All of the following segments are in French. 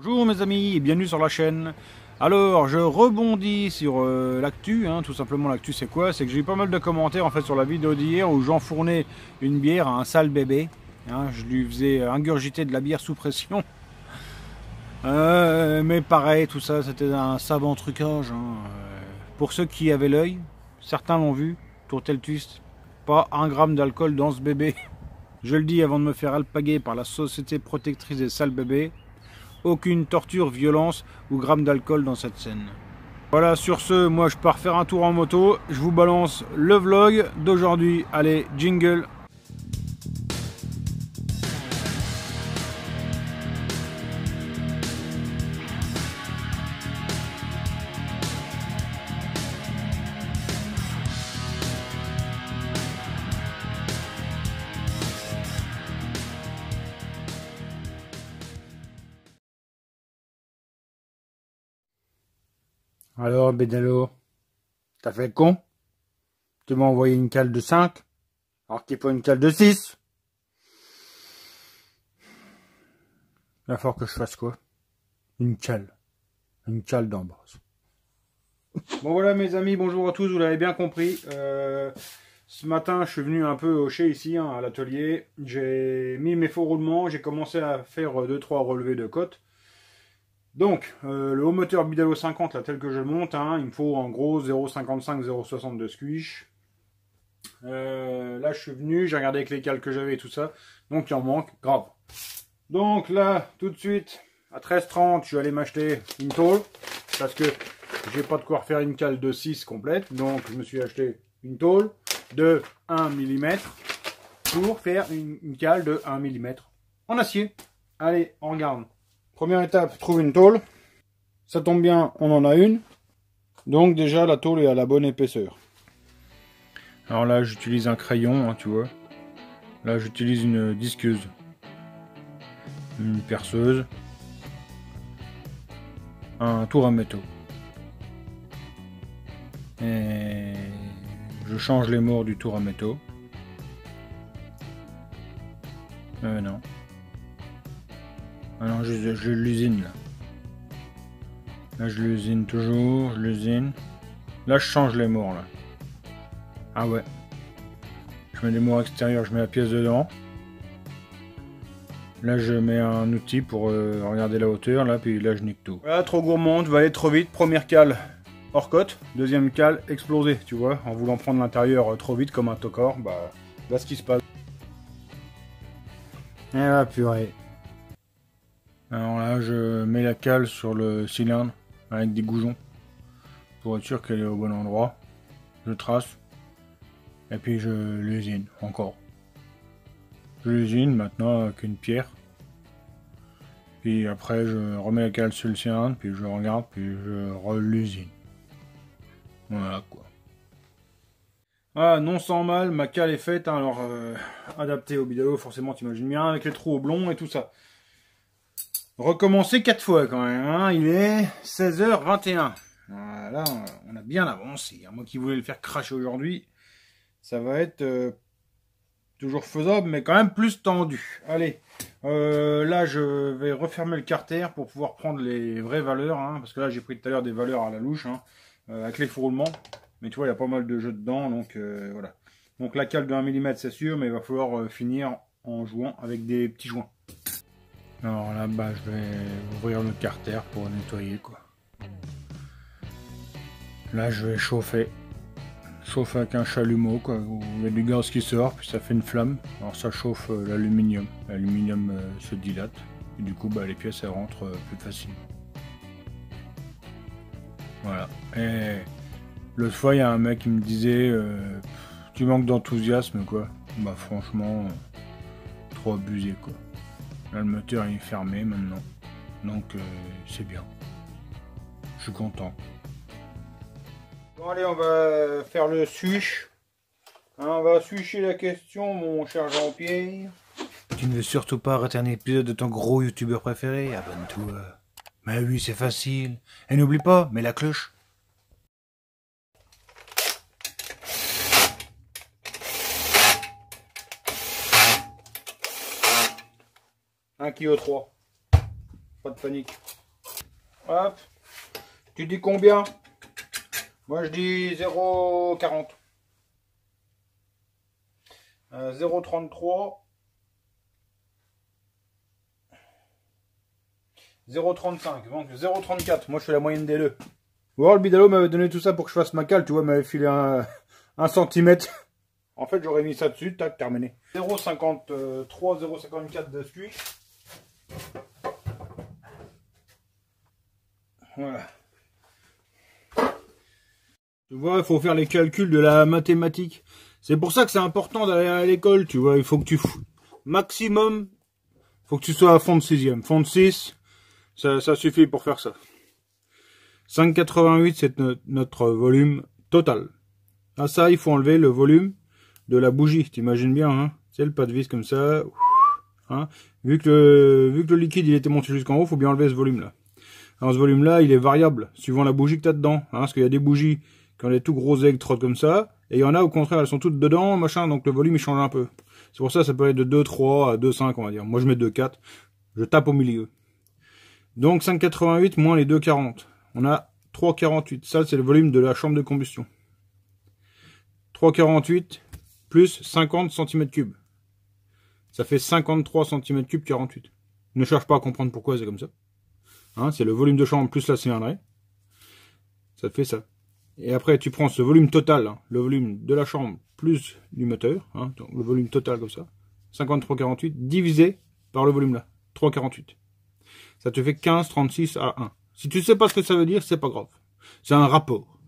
Bonjour mes amis et bienvenue sur la chaîne. Alors je rebondis sur l'actu, tout simplement l'actu c'est quoi? C'est que j'ai eu pas mal de commentaires en fait sur la vidéo d'hier où j'enfournais une bière à un sale bébé. Je lui faisais ingurgiter de la bière sous pression. Mais pareil, tout ça c'était un savant trucage. Pour ceux qui avaient l'œil, certains l'ont vu, tourtel twist, pas un gramme d'alcool dans ce bébé. Je le dis avant de me faire alpaguer par la Société Protectrice des Sales Bébés. Aucune torture, violence ou gramme d'alcool dans cette scène. Voilà, sur ce, moi je pars faire un tour en moto. Je vous balance le vlog d'aujourd'hui. Allez, jingle. Alors, Bédalo, t'as fait le con? Tu m'as envoyé une cale de 5, alors qu'il faut une cale de 6. Il va falloir que je fasse quoi? Une cale d'Ambroise. Bon voilà mes amis, bonjour à tous, vous l'avez bien compris. Ce matin, je suis venu un peu hocher ici, à l'atelier. J'ai mis mes faux roulements, j'ai commencé à faire 2-3 relevés de côte. Donc, le haut moteur Bidalo 50, là, tel que je le monte, il me faut en gros 0,55-0,60 de squish. Là, je suis venu, j'ai regardé avec les cales que j'avais et tout ça. Donc, il en manque, grave. Donc là, tout de suite, à 13,30, je suis allé m'acheter une tôle. Parce que j'ai pas de quoi refaire une cale de 6 complète. Donc, je me suis acheté une tôle de 1 mm pour faire une cale de 1 mm en acier. Allez, on regarde. Première étape, trouve une tôle. Ça tombe bien, on en a une. Donc déjà, la tôle est à la bonne épaisseur. Alors là, j'utilise un crayon, tu vois. Là, j'utilise une disqueuse. Une perceuse. Un tour à métaux. Et je change les morts du tour à métaux. Non. Ah non, je l'usine là. Là je l'usine toujours, je l'usine. Là je change les morts là. Ah ouais. Je mets des morts extérieurs, je mets la pièce dedans. Là je mets un outil pour regarder la hauteur là, puis là je nique tout. Voilà, trop gourmande, va aller trop vite. Première cale hors cote, deuxième cale explosée, tu vois, en voulant prendre l'intérieur trop vite comme un tocor, bah là ce qui se passe. Et là purée. Alors là, je mets la cale sur le cylindre avec des goujons pour être sûr qu'elle est au bon endroit. Je trace et puis je l'usine encore. Je l'usine maintenant avec une pierre. Puis après, je remets la cale sur le cylindre, puis je regarde, puis je relusine. Voilà quoi. Ah, non sans mal, ma cale est faite, alors adaptée au Bidalo, forcément, t'imagines bien, avec les trous oblongs et tout ça. Recommencer 4 fois quand même, il est 16h21. Voilà, on a bien avancé. Moi qui voulais le faire cracher aujourd'hui, ça va être toujours faisable, mais quand même plus tendu. Allez, là je vais refermer le carter pour pouvoir prendre les vraies valeurs, parce que là j'ai pris tout à l'heure des valeurs à la louche, avec les faux roulements. Mais tu vois, il y a pas mal de jeux dedans, donc voilà. Donc la cale de 1 mm c'est sûr, mais il va falloir finir en jouant avec des petits joints. Alors là, je vais ouvrir le carter pour nettoyer quoi. Là, je vais chauffer. Chauffer avec un chalumeau quoi, où il y a du gaz qui sort, puis ça fait une flamme. Alors ça chauffe l'aluminium. L'aluminium se dilate. Et du coup, les pièces elles rentrent plus facilement. Voilà. Et l'autre fois, il y a un mec qui me disait tu manques d'enthousiasme quoi. Franchement, trop abusé quoi. Là, le moteur est fermé maintenant, donc c'est bien. Je suis content. Bon allez, on va faire le switch. On va switcher la question, mon cher Jean-Pierre. Tu ne veux surtout pas rater un épisode de ton gros youtubeur préféré? Abonne-toi. Mais oui, c'est facile. Et n'oublie pas, mets la cloche. 1,3 kg. Pas de panique. Hop. Tu dis combien? Moi je dis 0,40. 0,33. 0,35. Donc 0,34. Moi je fais la moyenne des deux. Bon, le bidalo m'avait donné tout ça pour que je fasse ma cale. Tu vois, m'avait filé un centimètre. En fait, j'aurais mis ça dessus. Tac, terminé. 0,53, 0,54 de squeeze. Voilà. Tu vois, il faut faire les calculs de la mathématique. C'est pour ça que c'est important d'aller à l'école, tu vois. Il faut que tu... Maximum, faut que tu sois à fond de 6e. Fond de 6, ça suffit pour faire ça. 5,88, c'est notre volume total. À ça, il faut enlever le volume de la bougie. T'imagines bien, hein. C'est le pas de vis comme ça. Hein. Vu que le liquide il était monté jusqu'en haut, il faut bien enlever ce volume-là. Alors ce volume-là, il est variable, suivant la bougie que tu as dedans. Hein, parce qu'il y a des bougies qui ont des tout gros électrodes comme ça, et il y en a au contraire, elles sont toutes dedans, machin, donc le volume il change un peu. C'est pour ça ça peut aller de 2,3 à 2,5 on va dire. Moi je mets 2,4, je tape au milieu. Donc 5,88 moins les 2,40. On a 3,48. Ça c'est le volume de la chambre de combustion. 3,48 plus 50 cm3. Ça fait 53 cm3 48. Ne cherche pas à comprendre pourquoi c'est comme ça. Hein, c'est le volume de chambre plus la cylindrée. Ça te fait ça. Et après, tu prends ce volume total, hein, le volume de la chambre plus du moteur, hein, donc le volume total comme ça, 53,48, divisé par le volume là, 3,48. Ça te fait 15,36 à 1. Si tu sais pas ce que ça veut dire, c'est pas grave. C'est un rapport.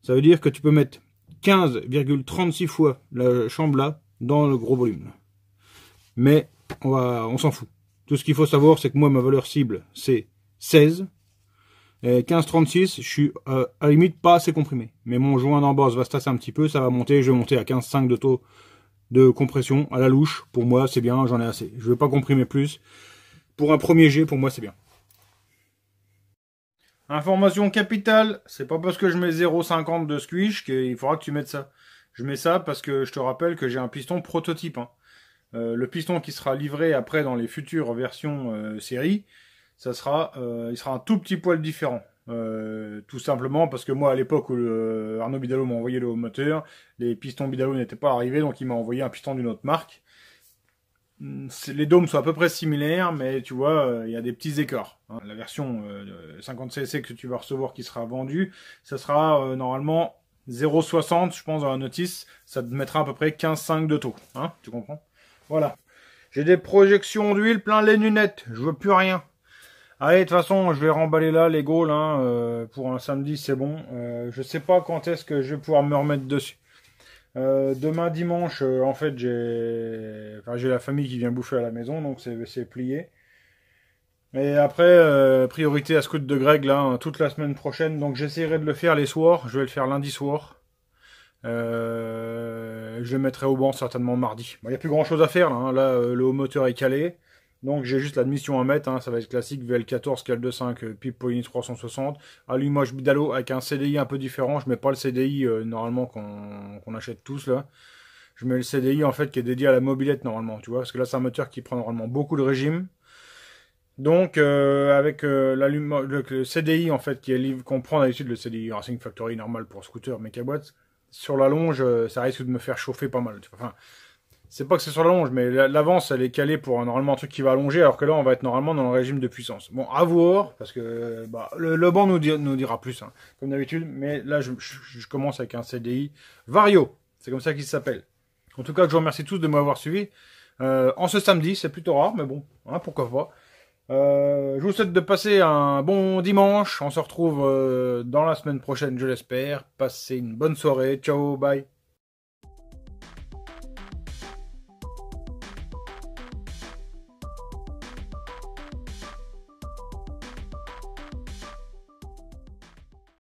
Ça veut dire que tu peux mettre 15,36 fois la chambre là dans le gros volume. Là. Mais on s'en fout. Tout ce qu'il faut savoir, c'est que moi, ma valeur cible, c'est 16. Et 15,36, je suis à la limite pas assez comprimé. Mais mon joint d'en base va se tasser un petit peu, ça va monter. Je vais monter à 15,5 de taux de compression à la louche. Pour moi, c'est bien, j'en ai assez. Je ne vais pas comprimer plus. Pour un premier jet, pour moi, c'est bien. Information capitale, c'est pas parce que je mets 0,50 de squish qu'il faudra que tu mettes ça. Je mets ça parce que je te rappelle que j'ai un piston prototype. Hein. Le piston qui sera livré après dans les futures versions série, il sera un tout petit poil différent. Tout simplement parce que moi, à l'époque où Arnaud Bidalo m'a envoyé le haut moteur, les pistons Bidalo n'étaient pas arrivés, donc il m'a envoyé un piston d'une autre marque. Les dômes sont à peu près similaires, mais tu vois, il y a des petits écarts. Hein. La version 50cc que tu vas recevoir qui sera vendue, ça sera normalement 0,60, je pense, dans la notice. Ça te mettra à peu près 15,5 de taux. Hein, tu comprends? Voilà. J'ai des projections d'huile plein les lunettes. Je veux plus rien. Allez, de toute façon, je vais remballer là les gaules. Hein, pour un samedi, c'est bon. Je sais pas quand est-ce que je vais pouvoir me remettre dessus. Demain dimanche, en fait, j'ai la famille qui vient bouffer à la maison, donc c'est plié. Et après, priorité à scout de Greg là, hein, toute la semaine prochaine. Donc j'essaierai de le faire les soirs. Je vais le faire lundi soir. Je le mettrai au banc certainement mardi. Il n'y a plus grand chose à faire là. Hein. Là, le haut moteur est calé. Donc j'ai juste l'admission à mettre. Hein. Ça va être classique VL14, CAL25, pipe Poligny 360. Allumage Bidalo avec un CDI un peu différent. Je mets pas le CDI normalement qu'on achète tous là. Je mets le CDI en fait qui est dédié à la mobilette normalement. Tu vois, parce que là c'est un moteur qui prend normalement beaucoup de régime. Donc avec le CDI en fait qu'on prend d'habitude, le CDI Racing Factory normal pour scooter mécaboîte, sur la longe ça risque de me faire chauffer pas mal. Enfin, c'est pas que c'est sur la longe, mais l'avance elle est calée pour normalement un truc qui va allonger, alors que là on va être normalement dans le régime de puissance. Bon, à voir, parce que le banc nous dira plus, hein, comme d'habitude, mais là je commence avec un CDI Vario, c'est comme ça qu'il s'appelle. En tout cas, je vous remercie tous de m'avoir suivi. En ce samedi, c'est plutôt rare, mais bon, hein, pourquoi pas. Je vous souhaite de passer un bon dimanche. On se retrouve dans la semaine prochaine, je l'espère. Passez une bonne soirée. Ciao, bye.